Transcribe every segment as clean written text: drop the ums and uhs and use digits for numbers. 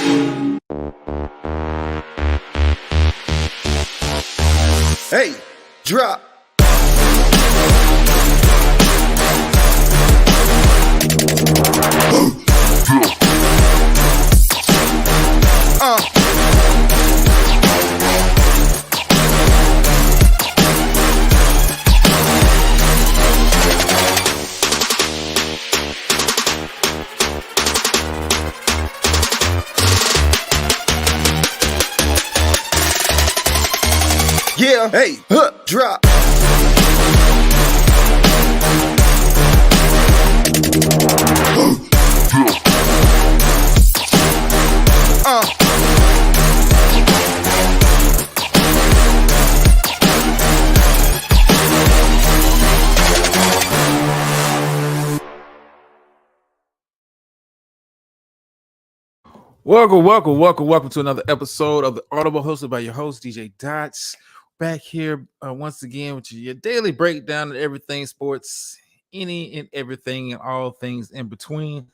Hey, drop. Yeah, hey, drop. Welcome to another episode of the Audible, hosted by your host, DJ Dots. Back here once again with your daily breakdown of everything sports, any and everything and all things in between.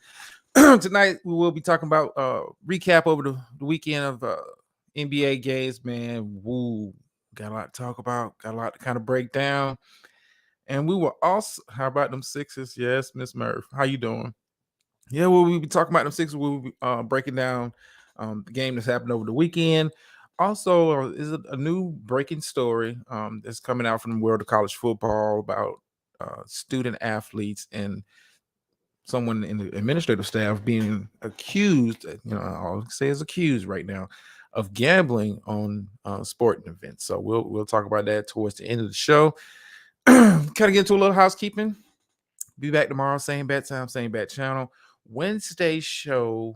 Tonight, we will be talking about recap over the weekend of NBA games, man. Woo, got a lot to talk about, got a lot to kind of break down. And we will also, how about them Sixers? Yes, Miss Murph, how you doing? Yeah, we'll be talking about them Sixers. We'll be breaking down the game that's happened over the weekend. Also, is it a new breaking story that's coming out from the world of college football about student athletes and someone in the administrative staff being accused, I'll say is accused right now, of gambling on sporting events. So we'll talk about that towards the end of the show. Kind of get into a little housekeeping. Be back tomorrow, same bat time, same bat channel. Wednesday show,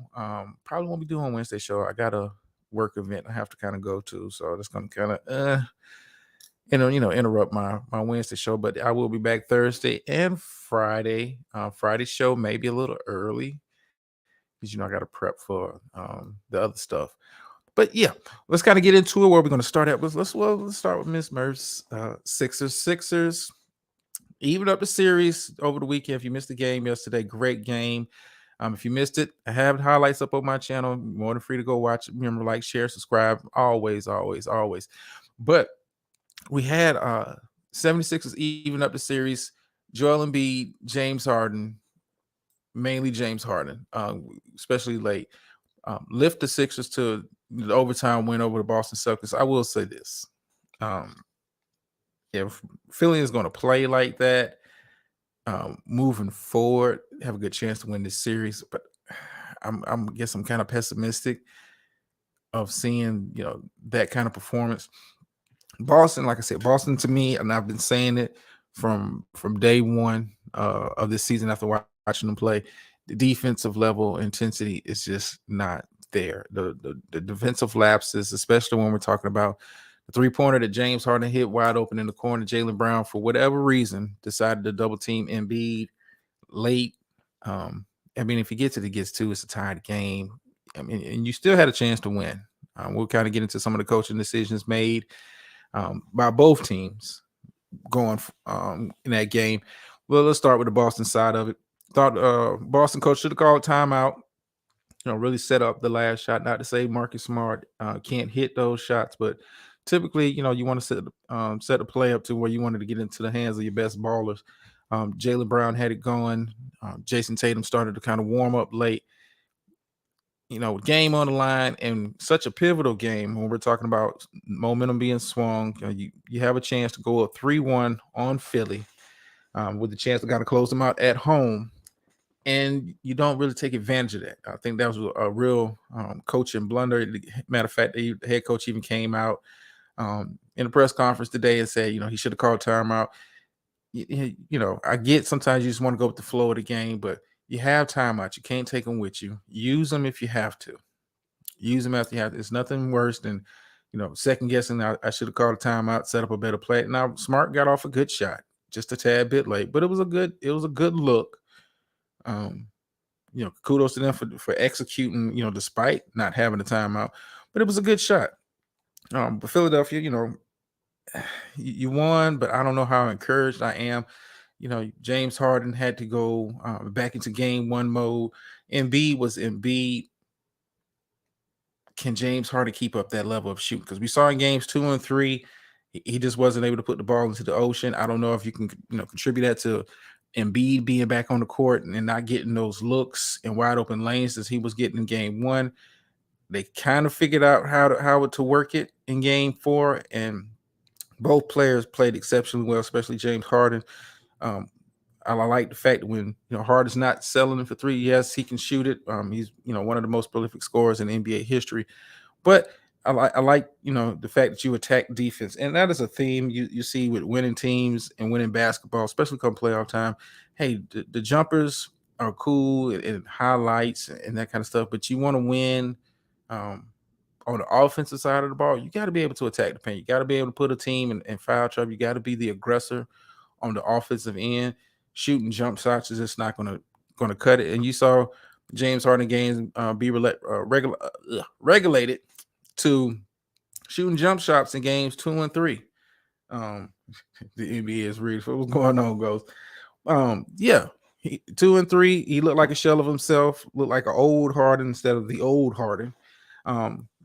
probably won't be doing Wednesday show. I got a work event I have to kind of go to, so that's gonna kind of interrupt my Wednesday show. But I will be back Thursday and Friday. Friday show maybe a little early because I got to prep for the other stuff. But yeah, let's kind of get into it. Where we're going to start at let's start with Miss Murph's Sixers. Even up the series over the weekend. If you missed the game yesterday, great game. If you missed it, I have highlights up on my channel. More than free to go watch. Remember, like, share, subscribe. Always. But we had 76ers even up the series. Joel Embiid, James Harden, mainly James Harden, especially late, lift the Sixers to the overtime win over the Boston Celtics. I will say this. If Philly is going to play like that, moving forward, have a good chance to win this series. But I'm kind of pessimistic of seeing that kind of performance. Boston, like I said, Boston to me, and I've been saying it from day one of this season after watching them play, the defensive level intensity is just not there. The defensive lapses, especially when we're talking about the three-pointer that James Harden hit wide open in the corner, Jaylen Brown, for whatever reason, decided to double team Embiid late. If he gets two, it's a tied game. And you still had a chance to win. We'll kind of get into some of the coaching decisions made by both teams going in that game. Well, let's start with the Boston side of it. Thought Boston coach should have called timeout. Really set up the last shot. Not to say Marcus Smart can't hit those shots, but typically, you want to set the play up to where you wanted to get into the hands of your best ballers. Jaylen Brown had it going. Jason Tatum started to kind of warm up late. Game on the line, and such a pivotal game when we're talking about momentum being swung. You have a chance to go up 3-1 on Philly with the chance to kind of close them out at home, and you don't really take advantage of that. I think that was a real coaching blunder. Matter of fact, the head coach even came out in a press conference today and said, he should have called timeout. I get sometimes you just want to go with the flow of the game, but you have timeout. You can't take them with you. Use them if you have to. Use them after you have to. It's nothing worse than, second guessing. I should have called a timeout, set up a better play. Now, Smart got off a good shot, just a tad bit late, but it was a good look. Kudos to them for executing, despite not having a timeout, but it was a good shot. But Philadelphia, you won, but I don't know how encouraged I am. James Harden had to go back into game one mode. Embiid was Embiid. can James Harden keep up that level of shooting? Because we saw in games 2 and 3, he just wasn't able to put the ball into the ocean. I don't know if you can, contribute that to Embiid being back on the court and not getting those looks in wide open lanes as he was getting in game 1. They kind of figured out how to work it in game 4, and both players played exceptionally well, especially James Harden. I like the fact that when Harden's not selling for 3, yes, he can shoot it. He's one of the most prolific scorers in NBA history. But I like the fact that you attack defense, and that is a theme you see with winning teams and winning basketball, especially come playoff time. Hey, the jumpers are cool and highlights and that kind of stuff, but you want to win on the offensive side of the ball. You got to be able to attack the paint. You got to be able to put a team in foul trouble. You got to be the aggressor on the offensive end. Shooting jump shots is just not going to cut it. And you saw James Harden games be regulated to shooting jump shots in games 2 and 3. The NBA is real. So what's going on, Ghost? 2 and 3, he looked like a shell of himself, looked like an old Harden instead of the old Harden.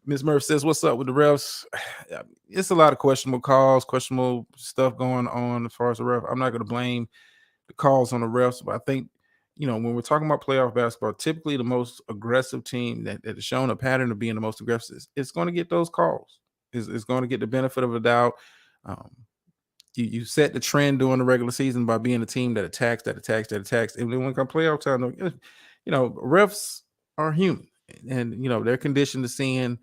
Ms. Murph says, what's up with the refs? It's a lot of questionable calls, questionable stuff going on as far as the ref. I'm not going to blame the calls on the refs, but I think, when we're talking about playoff basketball, typically the most aggressive team that has shown a pattern of being the most aggressive, it's going to get those calls. It's going to get the benefit of a doubt. You set the trend during the regular season by being a team that attacks. And then when it comes playoff time, refs are human. And, they're conditioned to seeing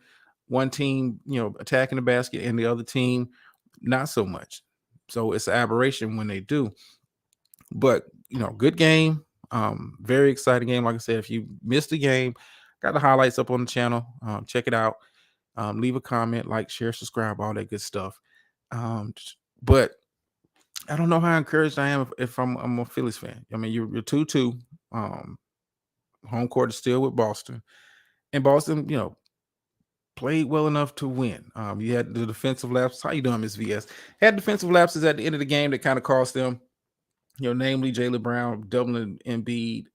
one team, attacking the basket and the other team not so much. So it's an aberration when they do. But, good game. Very exciting game. Like I said, if you missed the game, got the highlights up on the channel. Check it out. Leave a comment, like, share, subscribe, all that good stuff. But I don't know how encouraged I am if I'm a Phillies fan. I mean, you're 2-2. Home court is still with Boston. And Boston, played well enough to win. You had the defensive lapses. How you doing, Ms. VS? Had defensive lapses at the end of the game that kind of cost them, namely Jaylen Brown, doubling Embiid.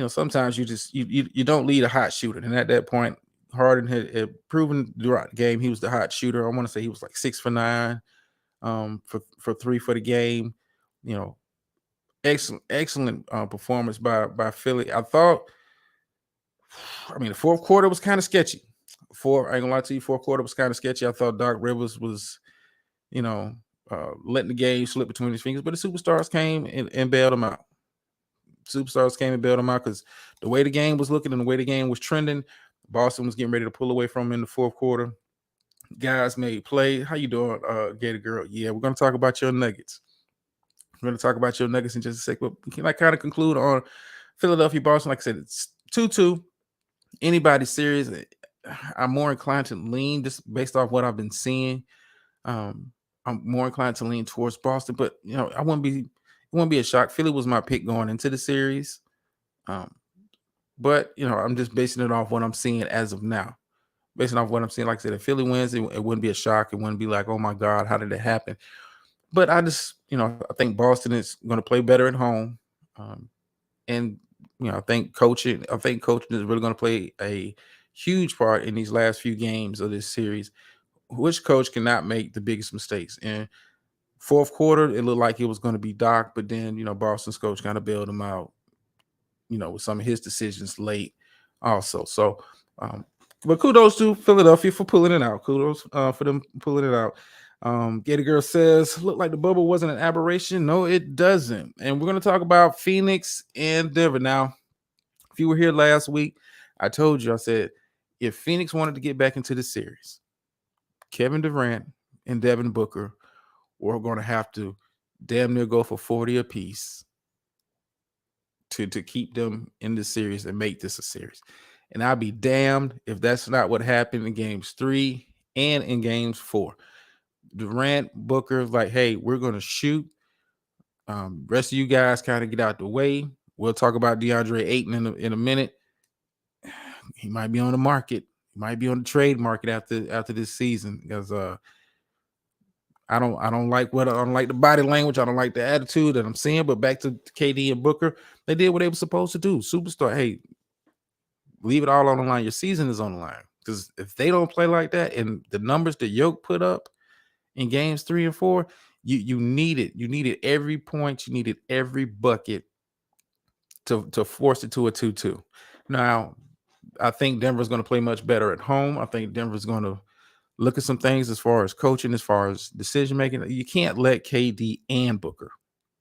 Sometimes you don't lead a hot shooter. And at that point, Harden had proven throughout the game he was the hot shooter. I want to say he was like 6 for 9 for 3 for the game. Excellent performance by Philly. I thought, the fourth quarter was kind of sketchy. I ain't gonna lie to you, fourth quarter was kind of sketchy. I thought Doc Rivers was, letting the game slip between his fingers, but the superstars came and bailed him out. Because the way the game was looking and the way the game was trending, Boston was getting ready to pull away from him in the fourth quarter. Guys made play. How you doing, Gator Girl? Yeah, we're going to talk about your Nuggets. We're going to talk about your Nuggets in just a sec, but we can kind of conclude on Philadelphia, Boston. Like I said, it's 2-2. Anybody serious, I'm more inclined to lean, just based off what I've been seeing. I'm more inclined to lean towards Boston, but it wouldn't be a shock. Philly was my pick going into the series. But I'm just basing it off what I'm seeing as of now. Based off what I'm seeing, like I said, if Philly wins, it wouldn't be a shock. It wouldn't be like, oh my God, how did it happen? But I just, I think Boston is going to play better at home. And I think coaching is really going to play a huge part in these last few games of this series. Which coach cannot make the biggest mistakes? And fourth quarter, it looked like it was going to be Doc, but then, Boston's coach kind of bailed him out, with some of his decisions late also. So, but kudos to Philadelphia for pulling it out. Kudos for them pulling it out. Gator Girl says, look like the bubble wasn't an aberration. No, it doesn't. And we're going to talk about Phoenix and Denver. Now, if you were here last week, I told you, I said, if Phoenix wanted to get back into the series, Kevin Durant and Devin Booker were going to have to damn near go for 40 apiece to keep them in the series and make this a series. And I'll be damned if that's not what happened in games 3 and in games 4. Durant, Booker, like, hey, we're going to shoot. Rest of you guys kind of get out the way. We'll talk about DeAndre Ayton in a minute. He might be on the market. He might be on the trade market after this season, because I don't like the body language. I don't like the attitude that I'm seeing. But back to KD and Booker, they did what they were supposed to do. Superstar, hey, leave it all on the line. Your season is on the line. Because if they don't play like that, and the numbers that Yoke put up in games 3 and 4, you need it. You needed every point. You needed every bucket to force it to a 2-2. Now, I think Denver's going to play much better at home. I think Denver's going to look at some things as far as coaching, as far as decision making. You can't let KD and Booker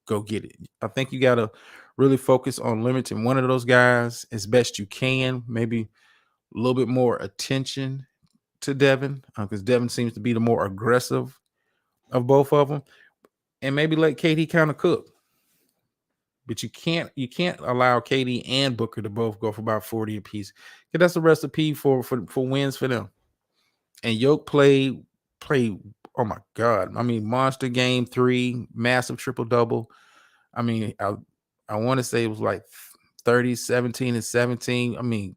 go get it. I think you got to really focus on limiting one of those guys as best you can. Maybe a little bit more attention to Devin, because Devin seems to be the more aggressive of both of them, and maybe let KD kind of cook. But you can't allow KD and Booker to both go for about 40 apiece, because that's a recipe for wins for them. And Yoke played. Oh my God! I mean, monster game 3, massive triple double. I mean, I want to say it was like 30, 17, and 17. I mean,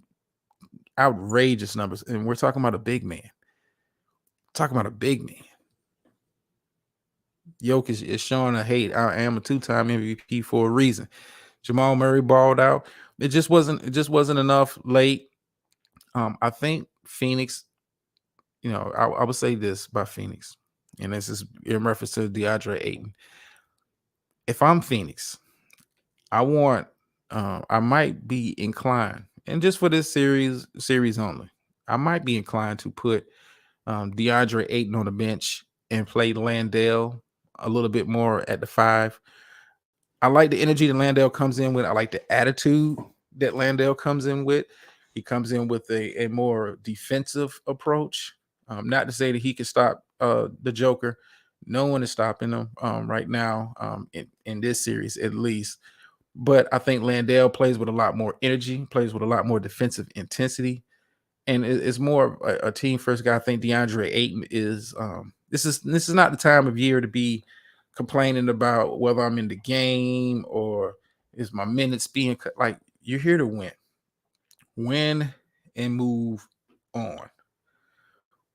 outrageous numbers, and we're talking about a big man. Yoke is showing a hate. I am a 2-time MVP for a reason. Jamal Murray balled out. It just wasn't enough late. I think Phoenix, I would say this about Phoenix, and this is in reference to DeAndre Ayton. If I'm Phoenix, I might be inclined, and just for this series only, I might be inclined to put DeAndre Ayton on the bench and play Landale a little bit more at the 5. I like the energy that Landale comes in with. I like the attitude that Landale comes in with. He comes in with a more defensive approach. Not to say that he can stop the Joker. No one is stopping him right now in this series, at least. But I think Landale plays with a lot more energy, plays with a lot more defensive intensity, and it's more a team first guy. I think DeAndre Ayton is. This is not the time of year to be complaining about whether I'm in the game or is my minutes being cut. Like, you're here to win and move on.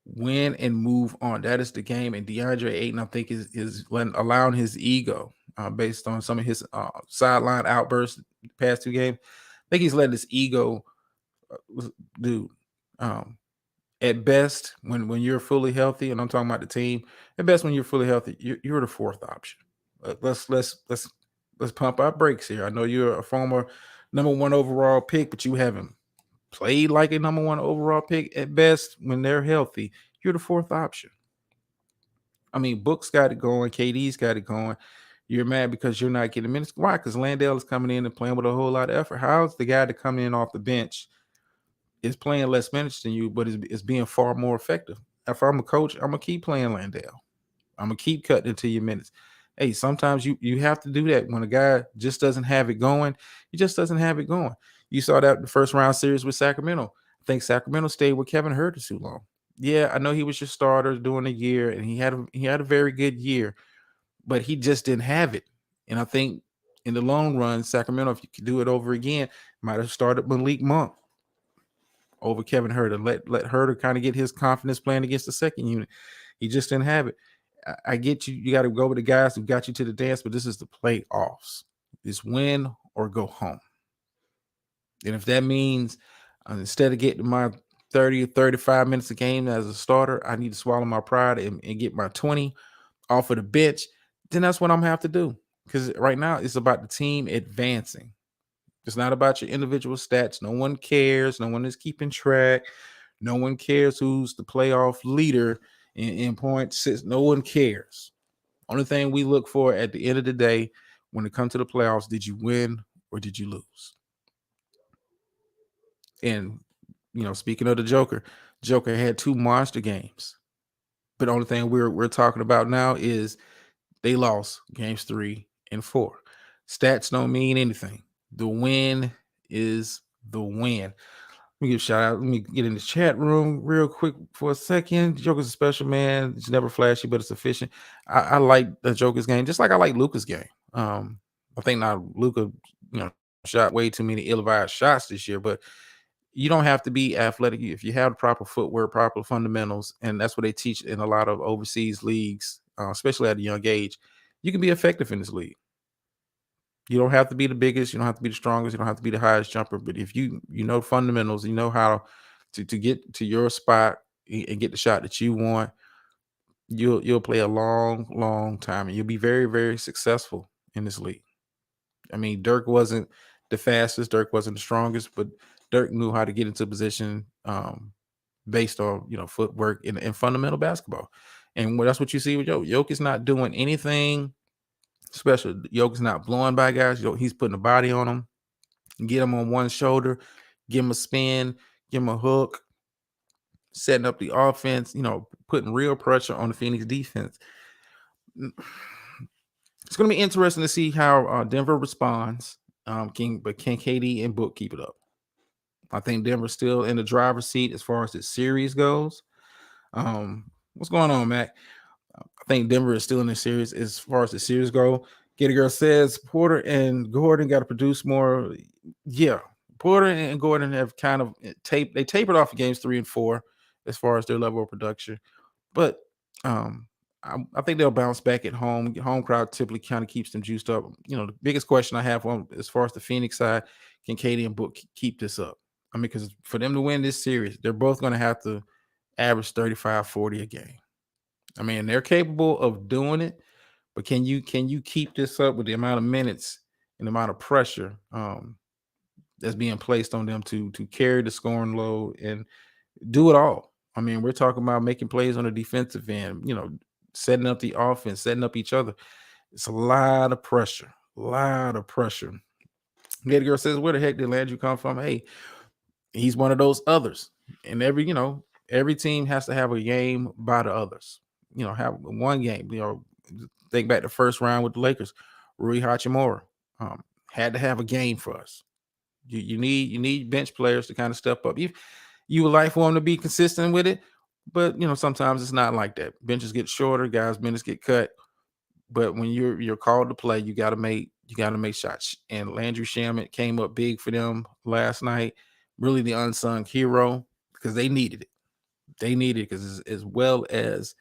Win and move on. That is the game. And DeAndre Ayton, I think, is allowing his ego, based on some of his sideline outbursts the past 2 games. I think he's letting his ego, dude. At best, when you're fully healthy, and I'm talking about the team, at best when you're fully healthy, you're the 4th option. Let's pump our brakes here. I know you're a former number 1 overall pick, but you haven't played like a number 1 overall pick. At best, when they're healthy, you're the 4th option. I mean, Book's got it going, KD's got it going. You're mad because you're not getting minutes. Why? Because Landale is coming in and playing with a whole lot of effort. How's the guy to come in off the bench is playing less minutes than you, but is being far more effective? If I'm a coach, I'm gonna keep playing Landale. I'm gonna keep cutting into your minutes. Hey, sometimes you have to do that when a guy just doesn't have it going. He just doesn't have it going. You saw that in the first round series with Sacramento. I think Sacramento stayed with Kevin Huerter too long. Yeah, I know he was your starter during the year, and he had a very good year, but he just didn't have it. And I think in the long run, Sacramento, if you could do it over again, might have started Malik Monk over Kevin Huerter. Let Huerter kind of get his confidence playing against the second unit. He just didn't have it. I get you. You got to go with the guys who got you to the dance, but this is the playoffs. It's win or go home. And if that means instead of getting my 30 or 35 minutes a game as a starter, I need to swallow my pride and get my 20 off of the bench, then that's what I'm going to have to do. Because right now it's about the team advancing. It's not about your individual stats. No one cares. No one is keeping track. No one cares who's the playoff leader in points. No one cares. Only thing we look for at the end of the day, when it comes to the playoffs, did you win or did you lose? And, speaking of the Joker had 2 monster games. But the only thing we're talking about now is they lost games 3 and 4. Stats don't mean anything. The win is the win. Let me give a shout out. Let me get in the chat room real quick for a second. Joker's a special man. It's never flashy, but it's efficient. I like the Joker's game, just like I like Luka's game. I think now Luka, shot way too many ill-advised shots this year, but you don't have to be athletic if you have the proper footwork, proper fundamentals, and that's what they teach in a lot of overseas leagues, especially at a young age. You can be effective in this league. You don't have to be the biggest. You don't have to be the strongest. You don't have to be the highest jumper. But if you know fundamentals, you know how to get to your spot and get the shot that you want, you'll play a long time, and you'll be very, very successful in this league. I mean, Dirk wasn't the fastest, Dirk wasn't the strongest, but Dirk knew how to get into position based on footwork and fundamental basketball. And that's what you see with Jokic. Jokic is not doing anything special. Jokic is not blowing by guys. He's putting a body on them, get him on one shoulder, give him a spin, give him a hook, setting up the offense, putting real pressure on the Phoenix defense. It's going to be interesting to see how Denver responds. Can KD and Book keep it up? I think Denver's still in the driver's seat as far as the series goes. What's going on, Mac? I think Denver is still in the series as far as the series go. Get a Girl says Porter and Gordon got to produce more. Yeah, Porter and Gordon have kind of tapered off games 3 and 4 as far as their level of production, but I think they'll bounce back at home. Home crowd typically kind of keeps them juiced up. The biggest question I have on as far as the Phoenix side, can KD and Book keep this up? I mean, because for them to win this series, they're both going to have to average 35, 40 a game. I mean, they're capable of doing it, but can you keep this up with the amount of minutes and the amount of pressure that's being placed on them to carry the scoring load and do it all? I mean, we're talking about making plays on the defensive end, setting up the offense, setting up each other. It's a lot of pressure, Gator Girl says, where the heck did Landry come from? Hey, he's one of those others. And every team has to have a game by the others. Have one game. Think back to the first round with the Lakers. Rui Hachimura had to have a game for us. You need bench players to kind of step up. You would like for them to be consistent with it, but sometimes it's not like that. Benches get shorter, guys' minutes get cut. But when you're called to play, you got to make shots. And Landry Shamet came up big for them last night. Really the unsung hero because they needed it. They needed it because as well as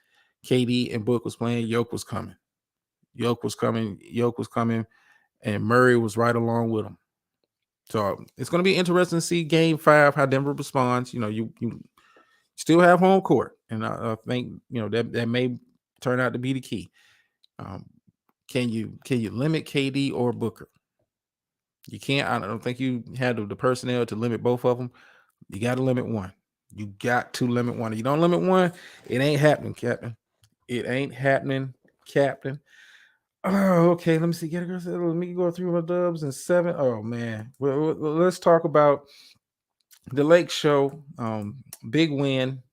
KD and Book was playing, Yoke was coming. And Murray was right along with him. So it's going to be interesting to see Game 5 how Denver responds. You still have home court, and I think that may turn out to be the key. Can you limit KD or Booker? You can't. I don't think you had the personnel to limit both of them. You got to limit one. You got to limit one. If you don't limit one, it ain't happening, Captain. It ain't happening, Captain. Oh, okay. Let me see. Let me go through my dubs and 7. Oh man. Well, let's talk about the Lake Show. Big win.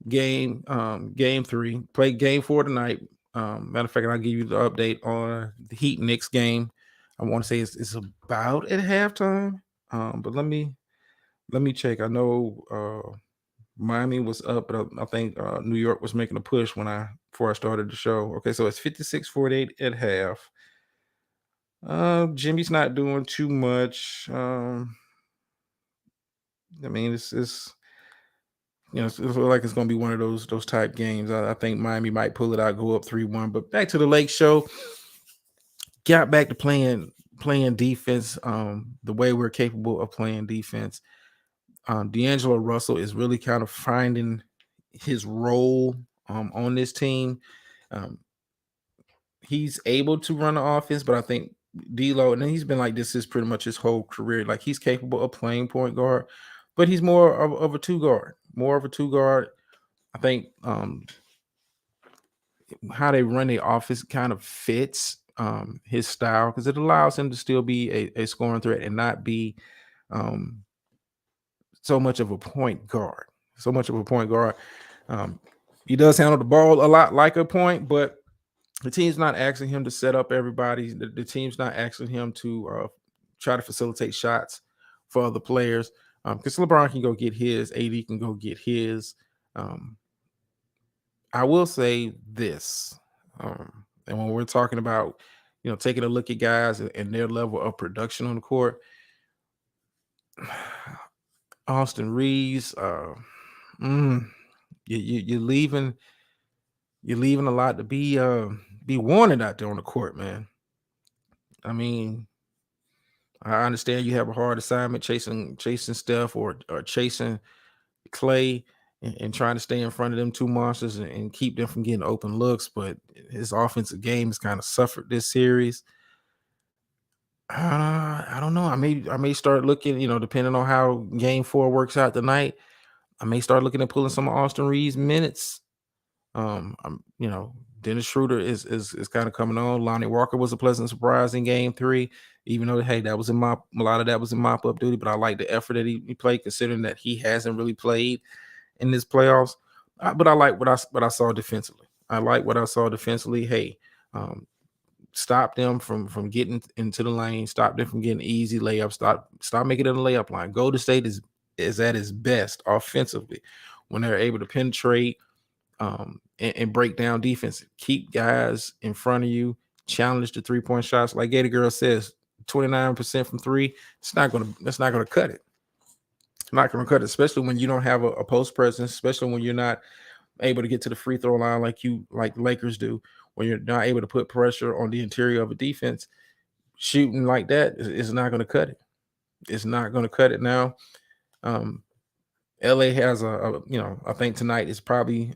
Game 3. Played game 4 tonight. Matter of fact, I'll give you the update on the Heat Knicks game. I want to say it's about at halftime. But let me check. I know Miami was up, but I think New York was making a push before I started the show. Okay, so it's 56-48 at half. Jimmy's not doing too much. I mean, it's it looks like it's going to be one of those type games. I think Miami might pull it out, go up 3-1. But back to the Lake Show. Got back to playing defense the way we're capable of playing defense. D'Angelo Russell is really kind of finding his role on this team. He's able to run the offense, but I think D'Lo, and he's been like this is pretty much his whole career. Like he's capable of playing point guard, but he's more of a two guard. I think how they run the offense kind of fits his style because it allows him to still be a scoring threat and not be so much of a point guard. He does handle the ball a lot like a point, but the team's not asking him to set up everybody. The team's not asking him to try to facilitate shots for other players because LeBron can go get his, AD can go get his. I will say this, and when we're talking about, taking a look at guys and their level of production on the court, Austin Reeves, you're leaving a lot to be wanted out there on the court, man. I mean, I understand you have a hard assignment chasing Steph or chasing Clay and trying to stay in front of them two monsters and keep them from getting open looks. But his offensive game has kind of suffered this series. I don't know. I may start looking, depending on how game 4 works out tonight. I may start looking at pulling some of Austin Reed's minutes. Dennis Schroeder is kind of coming on. Lonnie Walker was a pleasant surprise in game 3, even though a lot of that was in mop up duty. But I like the effort that he played, considering that he hasn't really played in this playoffs. But I like what I saw defensively. I like what I saw defensively. Hey, stop them from getting into the lane. Stop them from getting easy layups. Stop making it a layup line. Golden State is at its best offensively when they're able to penetrate and break down defense. Keep guys in front of you. Challenge the 3-point shots. Like Gator Girl says, 29% from 3. That's not gonna cut it. Not gonna cut it, especially when you don't have a post presence, especially when you're not able to get to the free throw line like Lakers do, when you're not able to put pressure on the interior of a defense. Shooting like that is not going to cut it. It's not going to cut it now. LA has I think tonight is probably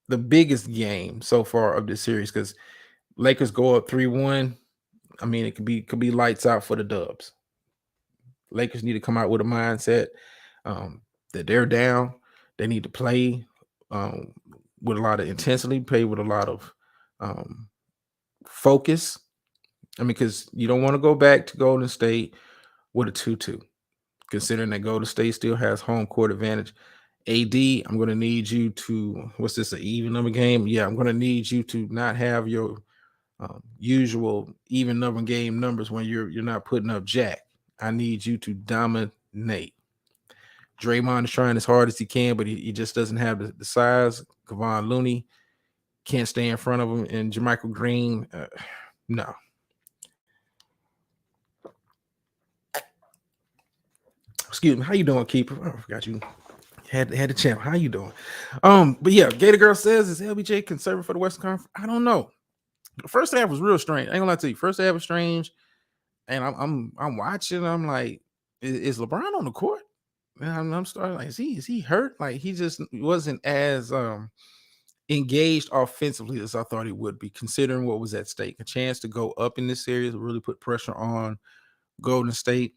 the biggest game so far of this series, because Lakers go up 3-1. I mean, it could be lights out for the Dubs. Lakers need to come out with a mindset that they're down. They need to play with a lot of intensity, play with a lot of focus. I mean, because you don't want to go back to Golden State with a 2-2, considering that Golden State still has home court advantage. AD, I'm going to need you to, what's this, an even number game? Yeah, I'm going to need you to not have your usual even number game numbers when you're not putting up jack. I need you to dominate. Draymond is trying as hard as he can, but he just doesn't have the size. Kevon Looney can't stay in front of him, and Jermichael Green, no. Excuse me. How you doing, keeper? Oh, I forgot you had the champ. How you doing? But yeah, Gator Girl says, is LBJ conservative for the Western Conference? I don't know. The first half was real strange. I ain't gonna lie to you. First half was strange, and I'm watching. I'm like, is LeBron on the court? And I'm starting like, is he hurt? Like, he just wasn't as engaged offensively as I thought he would be, considering what was at stake. A chance to go up in this series, really put pressure on Golden State,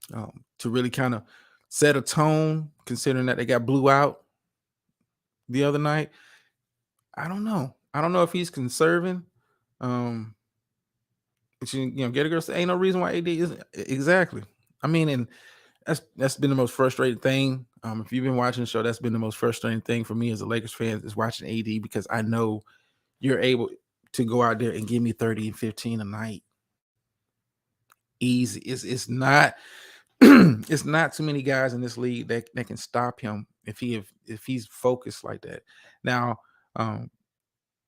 to really kind of set a tone, considering that they got blew out the other night. I don't know. I don't know if he's conserving. But Gator Girl say ain't no reason why AD isn't. Exactly. I mean, and that's been the most frustrating thing. If you've been watching the show, that's been the most frustrating thing for me as a Lakers fan, is watching AD, because I know you're able to go out there and give me 30 and 15 a night. Easy. It's not it's not too many guys in this league that can stop him if he's focused like that. Now,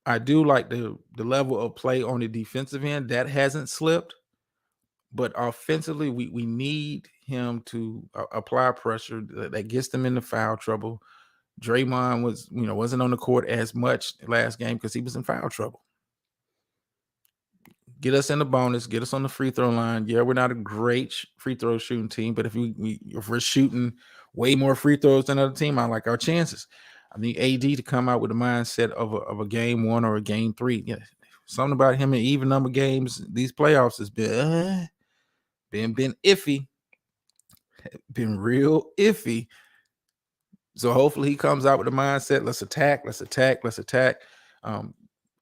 I do like the level of play on the defensive end. That hasn't slipped. But offensively, we need him to apply pressure that gets them into foul trouble. Draymond wasn't on the court as much last game because he was in foul trouble. Get us in the bonus, get us on the free throw line. Yeah, we're not a great free throw shooting team, but if we're shooting way more free throws than other team, I like our chances. I need AD to come out with the mindset of a game 1 or a game 3. Yeah, something about him in even number games, these playoffs has been iffy, been real iffy. So hopefully he comes out with the mindset, let's attack,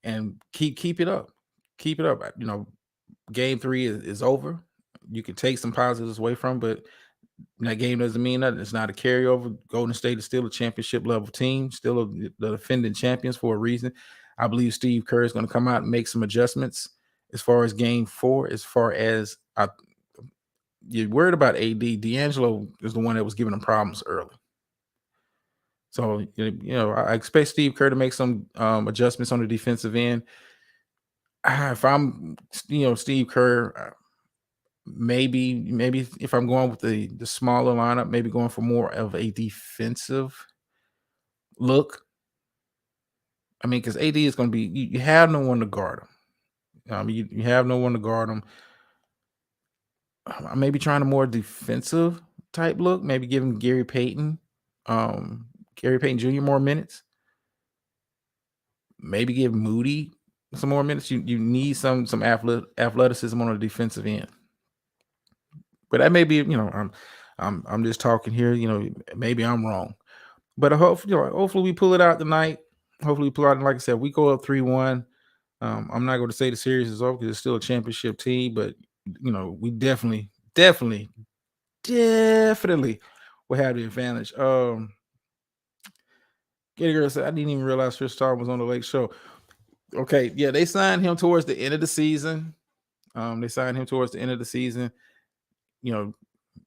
and keep it up. Keep it up. Game 3 is over. You can take some positives away from, but that game doesn't mean nothing. It's not a carryover. Golden State is still a championship level team, still the defending champions for a reason. I believe Steve Kerr is going to come out and make some adjustments as far as game 4. As far as you're worried about AD, D'Angelo is the one that was giving them problems early. So, I expect Steve Kerr to make some adjustments on the defensive end. If I'm, Steve Kerr, maybe if I'm going with the smaller lineup, maybe going for more of a defensive look. I mean, because AD is going to be, you have no one to guard him. You have no one to guard him. I may be trying a more defensive type look. Maybe giving Gary Payton Jr. more minutes. Maybe give Moody some more minutes. You need some athleticism on the defensive end. But that may be, I'm just talking here. Maybe I'm wrong. But hopefully we pull it out tonight. Hopefully we pull out. And like I said, we go up 3-1. I'm not going to say the series is over because it's still a championship team, but we definitely will have the advantage. Getty Girl said, I didn't even realize Chris Starr was on the Lake Show. Okay, yeah, they signed him towards the end of the season.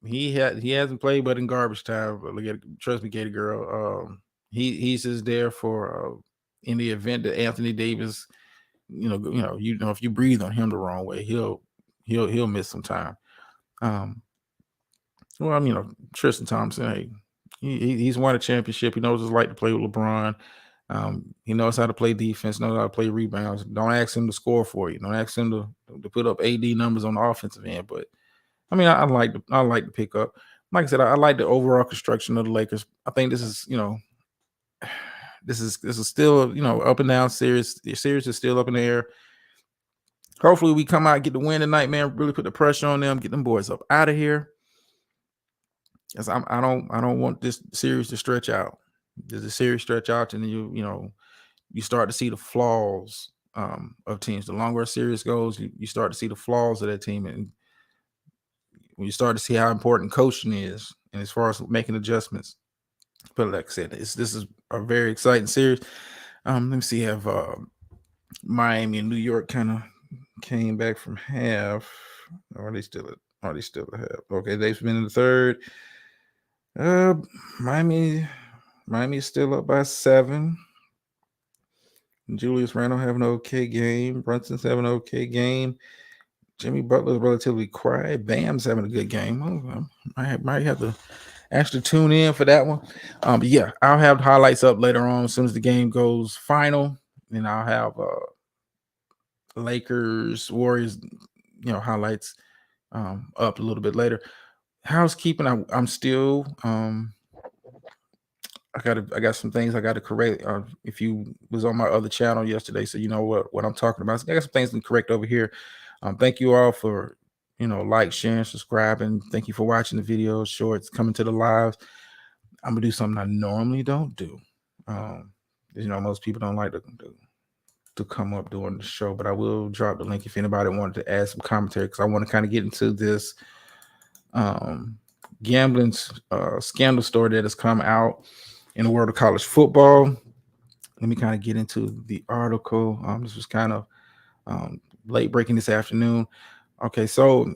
He hasn't played but in garbage time. But trust me, Katie Girl. He's just there for in the event that Anthony Davis, if you breathe on him the wrong way, he'll miss some time. Tristan Thompson, hey, he's won a championship. He knows what it's like to play with LeBron. He knows how to play defense, knows how to play rebounds. Don't ask him to score for you. Don't ask him to put up AD numbers on the offensive end. But I mean, I like the pickup. Like I said, I like the overall construction of the Lakers. I think this is, this is still, up and down series. The series is still up in the air. Hopefully we come out, get the win tonight, man. Really put the pressure on them, get them boys up out of here. Because I don't want this series to stretch out. Does the series stretch out, and then you start to see the flaws of teams. The longer a series goes, you start to see the flaws of that team, and when you start to see how important coaching is, and as far as making adjustments. But like I said, this is a very exciting series. Let me see, have Miami and New York kind of came back from half. Or are they still at half? Okay, they've been in the third. Miami is still up by 7. Julius Randle having an okay game. Brunson's having an okay game. Jimmy Butler's relatively quiet. Bam's having a good game. I might have to actually tune in for that one. But yeah, I'll have the highlights up later on as soon as the game goes final. And I'll have Lakers, Warriors, highlights up a little bit later. Housekeeping, I'm still I got some things I got to correct. If you was on my other channel yesterday, so you know what I'm talking about. So I got some things to correct over here. Thank you all for like, sharing, subscribing. Thank you for watching the videos, shorts, coming to the lives. I'm gonna do something I normally don't do. Most people don't like to come up during the show, but I will drop the link if anybody wanted to add some commentary, because I want to kind of get into this gambling scandal story that has come out in the world of college football. Let me kind of get into the article. This was kind of late breaking this afternoon. Okay, so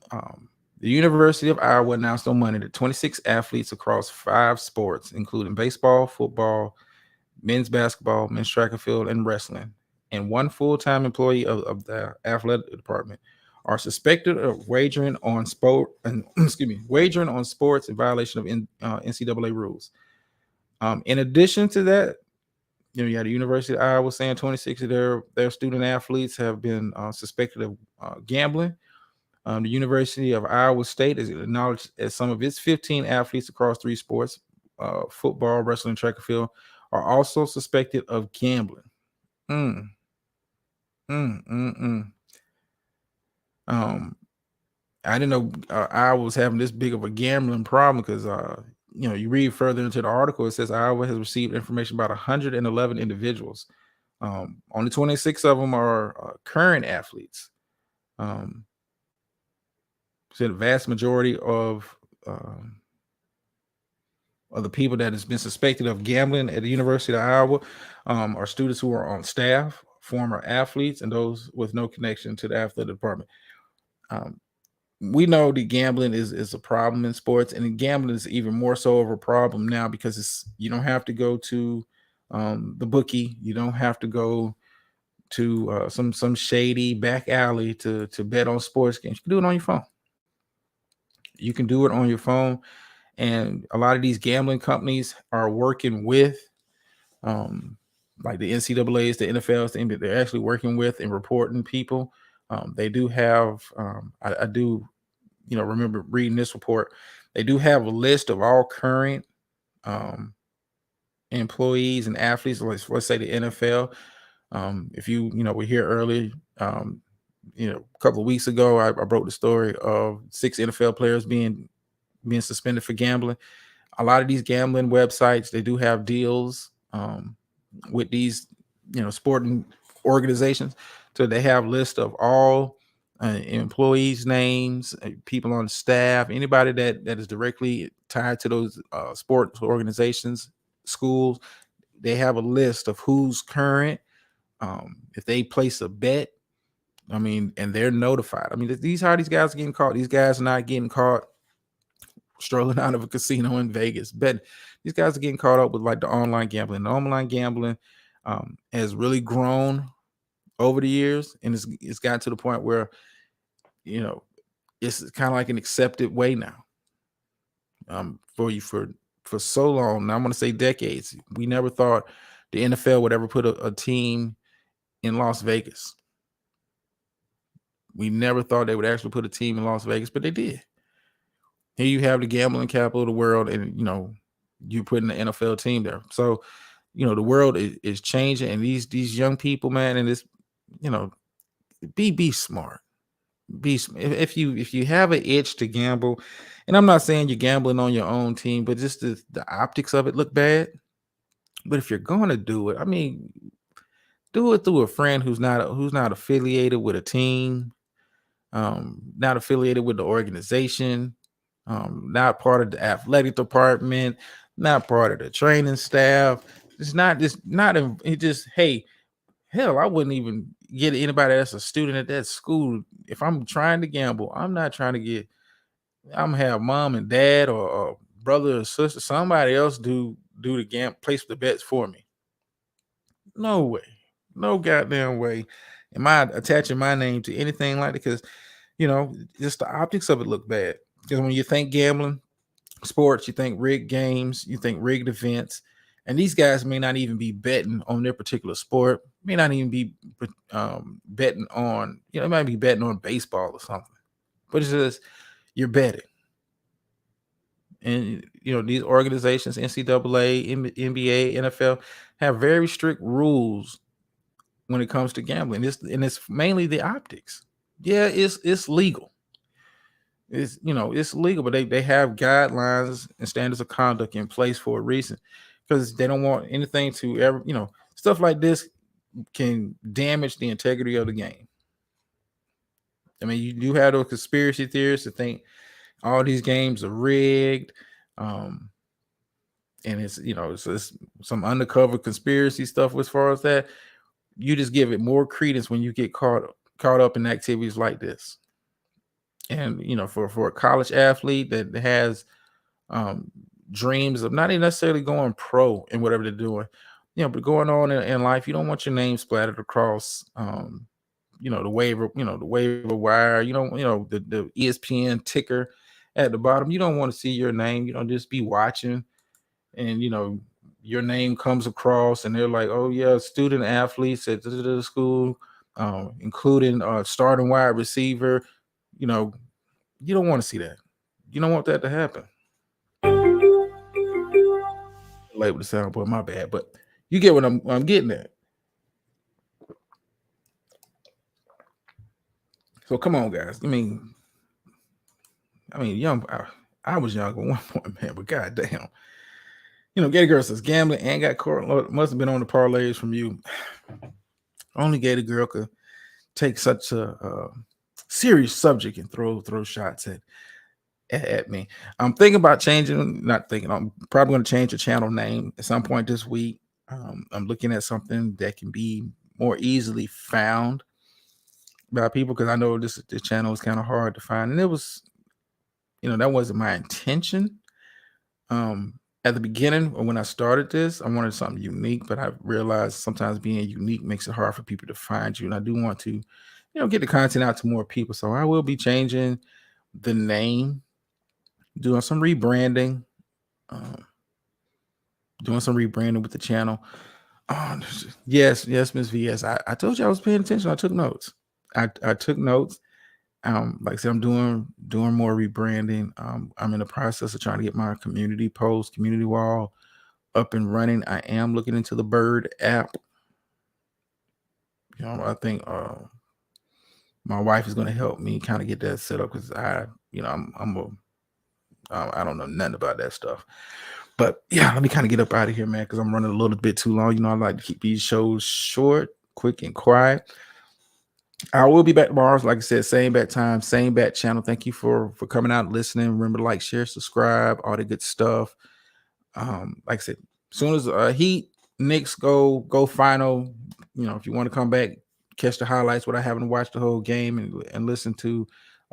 the University of Iowa announced on Monday that 26 athletes across 5 sports, including baseball, football, men's basketball, men's track and field, and wrestling, and 1 full-time employee of the athletic department, are suspected of wagering on sports in violation of NCAA rules. In addition to that, you had the University of Iowa saying 26 of their student athletes have been suspected of gambling. The University of Iowa State is acknowledged as some of its 15 athletes across 3 sports, football, wrestling, track and field, are also suspected of gambling. I didn't know Iowa was having this big of a gambling problem, because you read further into the article, it says Iowa has received information about 111 individuals. Only 26 of them are current athletes. So the vast majority of the people that has been suspected of gambling at the University of Iowa are students who are on staff, former athletes, and those with no connection to the athletic department. We know that gambling is a problem in sports, and gambling is even more so of a problem now, because you don't have to go to the bookie. You don't have to go to some shady back alley to bet on sports games. You can do it on your phone. You can do it on your phone, and a lot of these gambling companies are working with like the NCAAs, the NFLs, they're actually working with and reporting people. They do have I do remember reading this report. They do have a list of all current um, employees and athletes. Let's say the NFL. If were here earlier, a couple of weeks ago, I broke the story of 6 NFL players being suspended for gambling. A lot of these gambling websites, they do have deals with these, sporting organizations. So they have list of all employees' names, people on staff, anybody that is directly tied to those sports organizations, schools. They have a list of who's current. If they place a bet, and they're notified. These how these guys are getting caught. These guys are not getting caught strolling out of a casino in Vegas. But these guys are getting caught up with like the online gambling. The online gambling has really grown over the years, and it's gotten to the point where it's kind of like an accepted way now. For so long, now I'm going to say decades, we never thought the NFL would ever put a team in Las Vegas. We never thought they would actually put a team in Las Vegas, but they did. Here you have the gambling capital of the world, and you're putting the NFL team there. So, the world is changing, and these young people, man, and this, be smart. If you have an itch to gamble, and I'm not saying you're gambling on your own team, but just the optics of it look bad. But if you're going to do it, do it through a friend who's not affiliated with a team, not affiliated with the organization, not part of the athletic department, not part of the training staff. Hey, hell, I wouldn't even get anybody that's a student at that school. If I'm trying to gamble, I'm not trying to get. I'm gonna have mom and dad or brother or sister, somebody else do the place the bets for me. No way, no goddamn way. Am I attaching my name to anything like that? Because just the optics of it look bad. Because when you think gambling, sports, you think rigged games, you think rigged events, and these guys may not even be betting on their particular sport, may not even be betting on, they might be betting on baseball or something, but it's just you're betting. And these organizations, NCAA, NBA, NFL, have very strict rules when it comes to gambling. It's mainly the optics. Yeah, it's legal. It's legal, but they have guidelines and standards of conduct in place for a reason, because they don't want anything to ever, stuff like this can damage the integrity of the game. You do have those conspiracy theorists that think all these games are rigged, and it's some undercover conspiracy stuff. As far as that, you just give it more credence when you get caught up in activities like this. And for a college athlete that has dreams of not even necessarily going pro in whatever they're doing, but going on in life, you don't want your name splattered across the waiver wire, the ESPN ticker at the bottom. You don't want to see your name. Just be watching, and your name comes across, and they're like, oh yeah, student athletes at the school, including starting wide receiver. You don't want to see that. You don't want that to happen. Label the soundboard, my bad, but you get what I'm getting at. So come on, guys. Young. I was young at one point, man, but goddamn, Gator Girl says gambling and got caught. Must have been on the parlays from you. Only Gator Girl could take such a serious subject and throw shots at me. I'm thinking about changing. Not thinking. I'm probably going to change the channel name at some point this week. I'm looking at something that can be more easily found by people, because I know this channel is kind of hard to find, and it was, that wasn't my intention. At the beginning, or when I started this, I wanted something unique, but I realized sometimes being unique makes it hard for people to find you, and I do want to, get the content out to more people. So I will be changing the name, doing some rebranding, with the channel. Yes, Miss VS. I told you I was paying attention. I took notes. I took notes, Like I said, I'm doing more rebranding. I'm in the process of trying to get my community wall up and running. I am looking into the Bird app. I think my wife is going to help me kind of get that set up because I don't know nothing about that stuff. But yeah, let me kind of get up out of here, man, because I'm running a little bit too long. I like to keep these shows short, quick, and quiet. I will be back tomorrow. Like I said, same bat time, same bat channel. Thank you for coming out and listening. Remember to like, share, subscribe, all the good stuff. Like I said, as soon as Heat Knicks go final, if you want to come back, catch the highlights without having to watch the whole game and listen to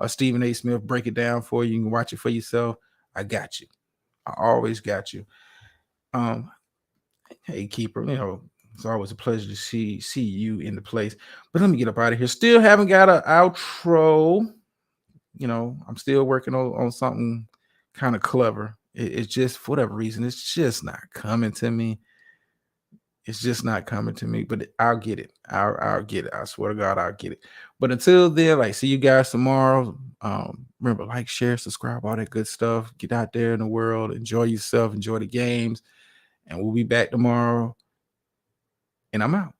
Stephen A. Smith break it down for you. You can watch it for yourself. I got you. I always got you. Hey, keeper, it's always a pleasure to see you in the place. But let me get up out of here. Still haven't got an outro. I'm still working on something kind of clever. It's just, for whatever reason, it's just not coming to me. It's just not coming to me, but I'll get it. I'll get it. I swear to God, I'll get it. But until then, see you guys tomorrow. Remember, like, share, subscribe, all that good stuff. Get out there in the world, enjoy yourself, enjoy the games, and we'll be back tomorrow. And I'm out.